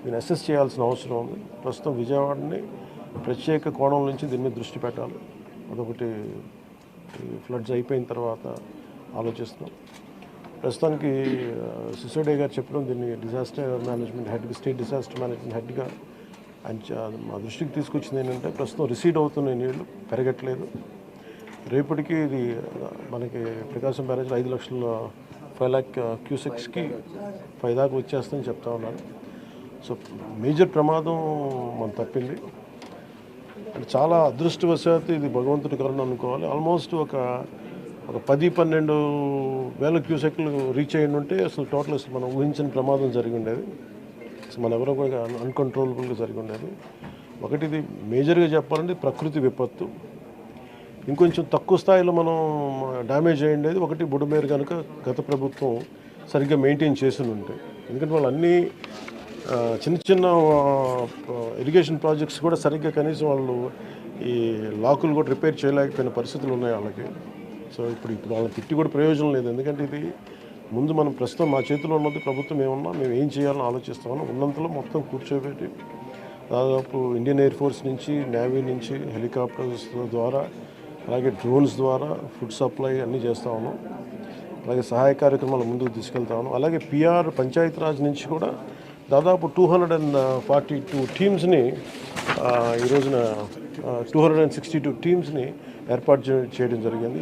దీన్ని అసెస్ చేయాల్సిన అవసరం ఉంది. ప్రస్తుతం విజయవాడని ప్రత్యేక కోణం నుంచి దీని మీద దృష్టి పెట్టాలి. అదొకటి ఫ్లడ్స్ అయిపోయిన తర్వాత ఆలోచిస్తున్నాం. ప్రస్తుతానికి సిసోడియా గారు చెప్పడం దీన్ని డిజాస్టర్ మేనేజ్మెంట్ హెడ్గా, స్టేట్ డిజాస్టర్ మేనేజ్మెంట్ హెడ్గా ఆయన మా దృష్టికి తీసుకొచ్చింది ఏంటంటే ప్రస్తుతం రిసీడ్ అవుతున్న నీళ్లు పెరగట్లేదు. రేపటికి ఇది మనకి ప్రకాశం బ్యారేజ్లో 5 లక్షల 5 lakh క్యూసెక్స్కి 5 దాకా వచ్చేస్తుందని చెప్తా ఉన్నారు. సో మేజర్ ప్రమాదం మనం తప్పింది. అంటే చాలా అదృష్టవశాత్తు ఇది భగవంతుడి కరుణ అనుకోవాలి. ఆల్మోస్ట్ ఒక 10-12 వేల క్యూసెక్లు రీచ్ అయ్యి ఉంటే అసలు టోటల్ అసలు మనం ఊహించిన ప్రమాదం జరిగి ఉండేది. అసలు మన ఎవరో కూడా అన్కంట్రోలబుల్గా జరిగి ఉండేది. ఒకటి ఇది మేజర్గా చెప్పాలంటే ప్రకృతి విపత్తు. ఇంకొంచెం తక్కువ స్థాయిలో మనం డ్యామేజ్ అయ్యిండేది ఒకటి బుడమేరు కనుక గత ప్రభుత్వం సరిగ్గా మెయింటైన్ చేసి ఉంటే. ఎందుకంటే వాళ్ళు అన్నీ చిన్న చిన్న ఇరిగేషన్ ప్రాజెక్ట్స్ కూడా సరిగ్గా కనీసం వాళ్ళు ఈ లాకులు కూడా రిపేర్ చేయలేకపోయిన పరిస్థితులు ఉన్నాయి వాళ్ళకి. సో ఇప్పుడు వాళ్ళని తిట్టి కూడా ప్రయోజనం లేదు. ఎందుకంటే ఇది ముందు మనం ప్రస్తుతం మా చేతిలో ఉన్నది ప్రభుత్వం ఏమన్నా మేము ఏం చేయాలని ఆలోచిస్తామని ఉన్నంతలో మొత్తం కూర్చోబెట్టి దాదాపు ఇండియన్ ఎయిర్ ఫోర్స్ నుంచి, నేవీ నుంచి, హెలికాప్టర్స్ ద్వారా, అలాగే డ్రోన్స్ ద్వారా ఫుడ్ సప్లై అన్నీ చేస్తూ ఉన్నాం. అలాగే సహాయ కార్యక్రమాలు ముందుకు తీసుకెళ్తా ఉన్నాం. అలాగే పిఆర్ పంచాయతీరాజ్ నుంచి కూడా దాదాపు 242 టీమ్స్ని ఈ రోజున 262 టీమ్స్ని ఏర్పాటు చేయడం జరిగింది.